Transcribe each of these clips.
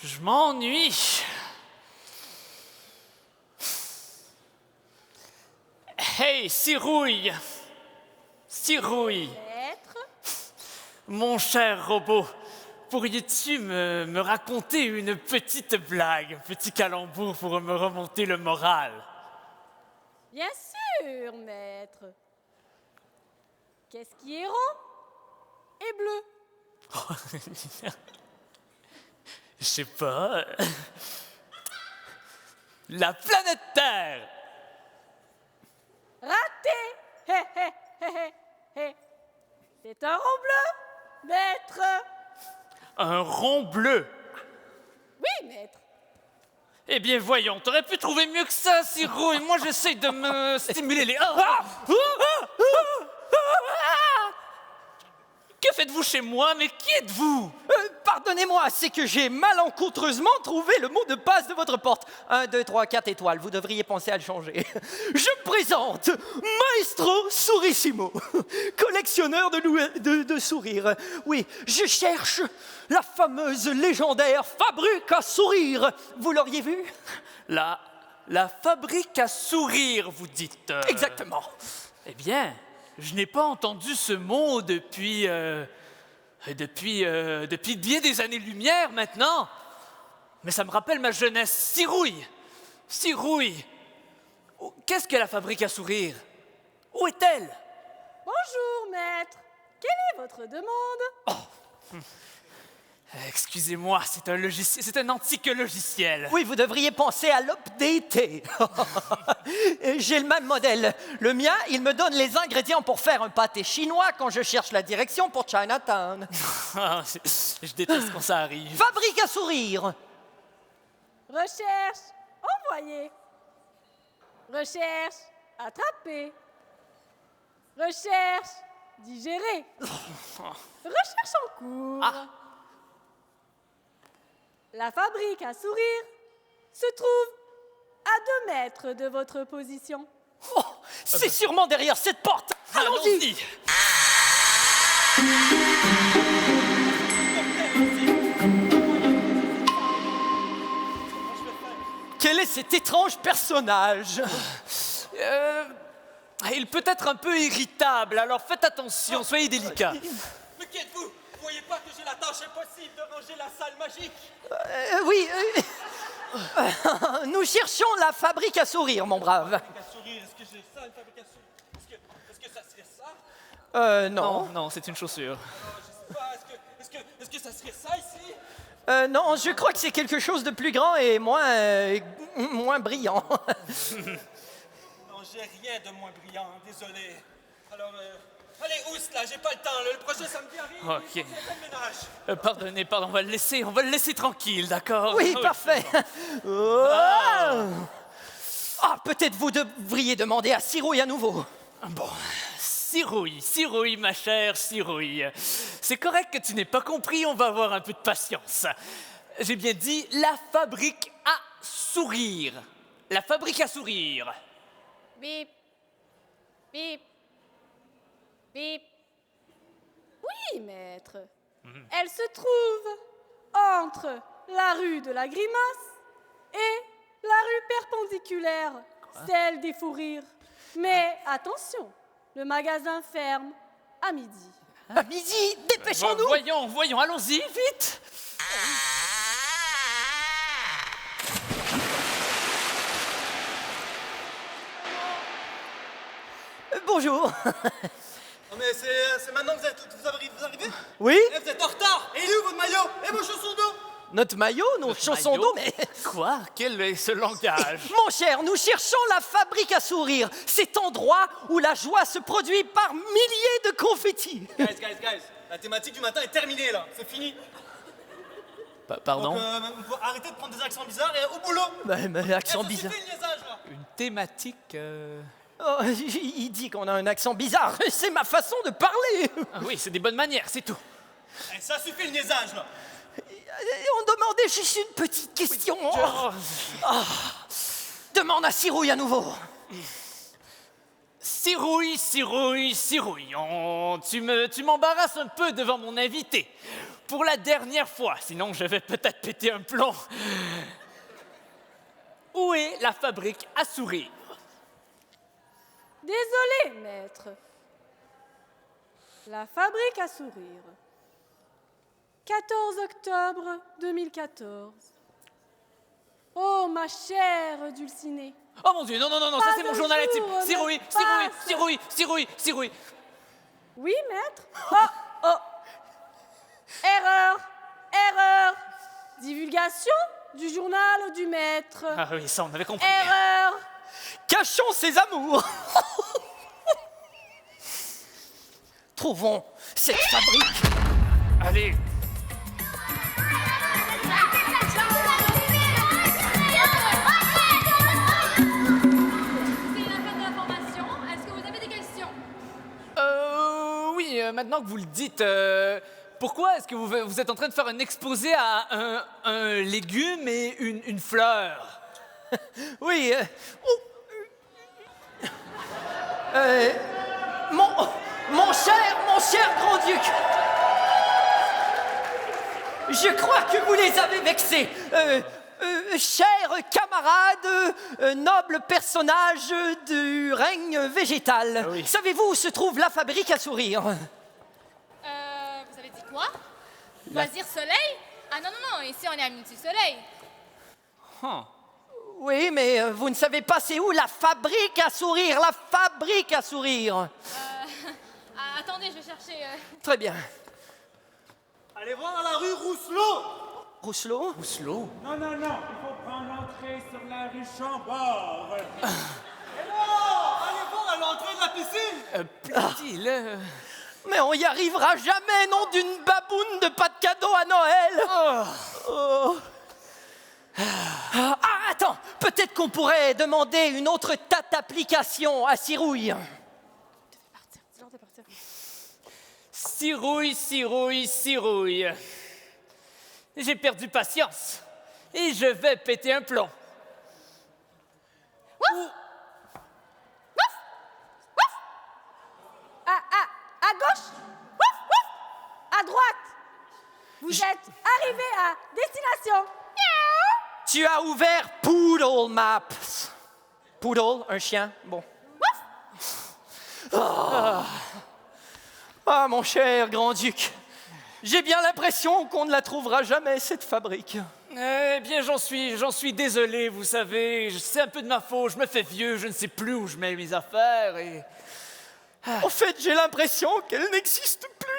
Je m'ennuie. Hey, Cirouille! Cirouille! Maître? Mon cher robot, pourrais-tu me raconter une petite blague, un petit calembour pour me remonter le moral? Bien sûr, maître. Qu'est-ce qui est rond et bleu? Je sais pas. La planète Terre! Raté! Hé, hé, hé, hé, hé. C'est un rond bleu, maître. Un rond bleu. Oui, maître. Eh bien, voyons, t'aurais pu trouver mieux que ça, Cirouille. Moi, j'essaie de me stimuler les... Que faites-vous chez moi? Mais qui êtes-vous? Pardonnez-moi, c'est que j'ai malencontreusement trouvé le mot de passe de votre porte. 1, 2, 3, 4 étoiles, vous devriez penser à le changer. Je présente Maestro Sourissimo, collectionneur de sourires. Oui, je cherche la fameuse légendaire fabrique à sourire. Vous l'auriez vue? La fabrique à sourire, vous dites. Exactement. Eh bien, je n'ai pas entendu ce mot depuis bien des années-lumière maintenant. Mais ça me rappelle ma jeunesse. Cirouille! Cirouille! Qu'est-ce que la fabrique à sourire? Où est-elle? Bonjour, maître. Quelle est votre demande? Excusez-moi, c'est un logiciel, c'est un antique logiciel. Oui, vous devriez penser à l'updater. J'ai le même modèle. Le mien, il me donne les ingrédients pour faire un pâté chinois quand je cherche la direction pour Chinatown. Je déteste quand ça arrive. Fabrique à sourire. Recherche, envoyer. Recherche, attraper. Recherche, digérer. Recherche en cours. Ah. La fabrique à sourire se trouve à 2 mètres de votre position. Oh, c'est sûrement derrière cette porte. Allons-y. Quel est cet étrange personnage? Il peut être un peu irritable, alors faites attention, soyez délicat. Mais qui êtes-vous? Vous voyez pas que j'ai la tâche impossible de ranger la salle magique? Oui, nous cherchons la fabrique à sourire, mon brave. Fabrique à sourire, est-ce que j'ai ça, une fabrique à sourire? Est-ce que ça serait ça? Non. Non, c'est une chaussure. Je sais pas, est-ce que ça serait ça ici? Non, je crois que c'est quelque chose de plus grand et moins brillant. Non, j'ai rien de moins brillant, désolé. Alors, allez, oust, là, j'ai pas le temps, là, le projet samedi arrive. Ok. C'est le ménage. Pardonnez, on va le laisser tranquille, d'accord? Oui, parfait. Oh. Ah, peut-être vous devriez demander à Cirouille à nouveau. Bon, Cirouille, ma chère Cirouille. C'est correct que tu n'aies pas compris, on va avoir un peu de patience. J'ai bien dit la fabrique à sourire. La fabrique à sourire. Bip. Bip. Bip. Oui, maître. Elle se trouve entre la rue de la Grimace et la rue perpendiculaire, celle des fous rires. Mais attention, le magasin ferme à midi. À midi, dépêchons-nous. Voyons, allons-y, vite. Bonjour. Non, mais c'est maintenant que vous arrivez? Oui, Eh, vous êtes en retard! Et il est où votre maillot? Et vos chaussons d'eau? notre maillot, nos chaussons maillot? d'eau, mais... Quoi? Quel est ce langage? Mon cher, nous cherchons la fabrique à sourire, cet endroit où la joie se produit par milliers de confettis. Guys, la thématique du matin est terminée, là. C'est fini. Pardon? Donc, arrêtez de prendre des accents bizarres et au boulot! Mais accent Ça bizarre. suffit le niaisage, là! Une thématique... Oh, il dit qu'on a un accent bizarre. C'est ma façon de parler. Ah oui, c'est des bonnes manières, c'est tout. Eh, ça suffit le niaisage, là! On demandait juste une petite question. Demande à Cirouille à nouveau. Cirouille, cirouille, cirouillon, tu m'embarrasses un peu devant mon invité. Pour la dernière fois, sinon je vais peut-être péter un plomb. Où est la fabrique à sourire? Désolé, maître. La fabrique à sourire. 14 octobre 2014. Oh, ma chère Dulcinée. Oh mon Dieu, non, non, non, non, ça Pas c'est mon un journal intime. jour, Cirouille, ne cirouille, passe. cirouille, cirouille, cirouille. Oui, maître. Oh, oh. Erreur, erreur. Divulgation du journal du maître. Ah oui, ça on avait compris. Erreur. Cachons ses amours. Trouvons cette fabrique. Allez. C'est la fin de l'information. Est-ce que vous avez des questions? Oui, maintenant que vous le dites, pourquoi est-ce que vous êtes en train de faire un exposé à un légume et une fleur? Oui. Mon cher grand-duc. Je crois que vous les avez vexés. Chers camarades, nobles personnages du règne végétal, oui. savez-vous où se trouve la fabrique à sourire? Vous avez dit quoi? Loisir soleil? Ah non, non, non, ici on est à Multisoleil. Oui, mais vous ne savez pas c'est où la fabrique à sourire, la fabrique à sourire. Attendez, je vais chercher. Très bien. Allez voir à la rue Rousselot. Rousselot? Oslo? Non, non, non, il faut prendre l'entrée sur la rue Chambord. Et non, allez voir à l'entrée de la piscine. Plaît-il? Mais on y arrivera jamais, nom d'une baboune de pas de cadeau à Noël. Oh. Ah, attends, peut-être qu'on pourrait demander une autre application à Cirouille. C'est l'heure de partir. Cirouille, cirouille, cirouille. J'ai perdu patience et je vais péter un plomb. À gauche. Ouf, ouf. À droite. Vous êtes arrivé à destination. Tu as ouvert Poodle Maps. Poodle, un chien, bon. Ah, mon cher grand-duc, j'ai bien l'impression qu'on ne la trouvera jamais, cette fabrique. Eh bien, j'en suis désolé, vous savez. C'est un peu de ma faute. Je me fais vieux, je ne sais plus où je mets mes affaires et... En fait, j'ai l'impression qu'elle n'existe plus.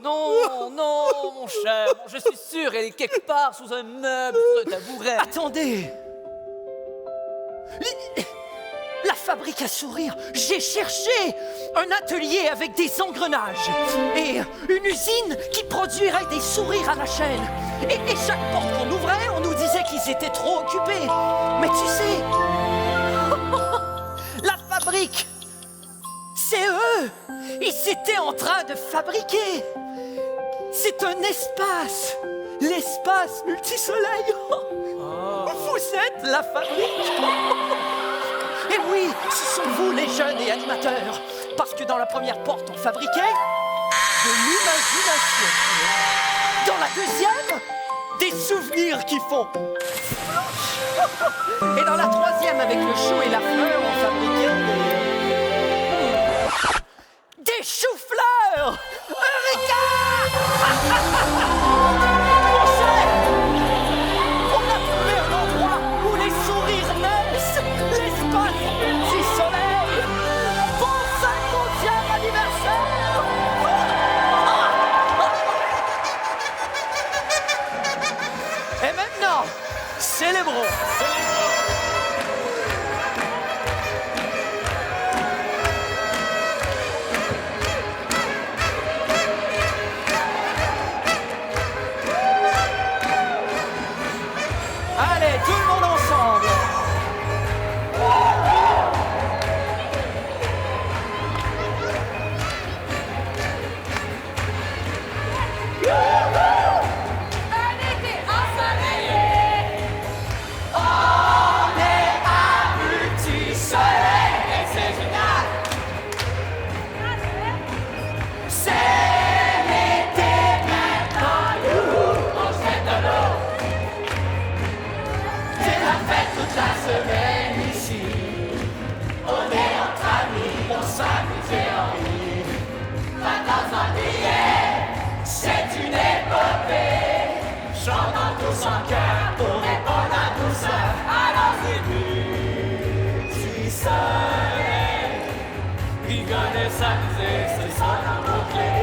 Non, non, mon cher. Je suis sûr, elle est quelque part sous un meuble, sous un tabouret. Attendez. La fabrique à sourire, j'ai cherché un atelier avec des engrenages et une usine qui produirait des sourires à la chaîne. Et chaque porte qu'on ouvrait, on nous disait qu'ils étaient trop occupés. Mais tu sais, la fabrique, c'est eux. Ils étaient en train de fabriquer. C'est un espace, l'espace multisoleil. Vous êtes la fabrique. Et oui, ce sont vous les jeunes et animateurs. Parce que dans la première porte, on fabriquait de l'imagination. Dans la deuxième, des souvenirs qui font. Et dans la troisième, avec le chou et la fleur, on fabriquait des choux-fleurs. Eureka! Mon cher, on a trouvé un endroit où les sourires naissent. L'espace multisoleil. Bon 50e anniversaire. Et maintenant, célébrons. Rigoler, s'amuser, c'est ça la mot-clé.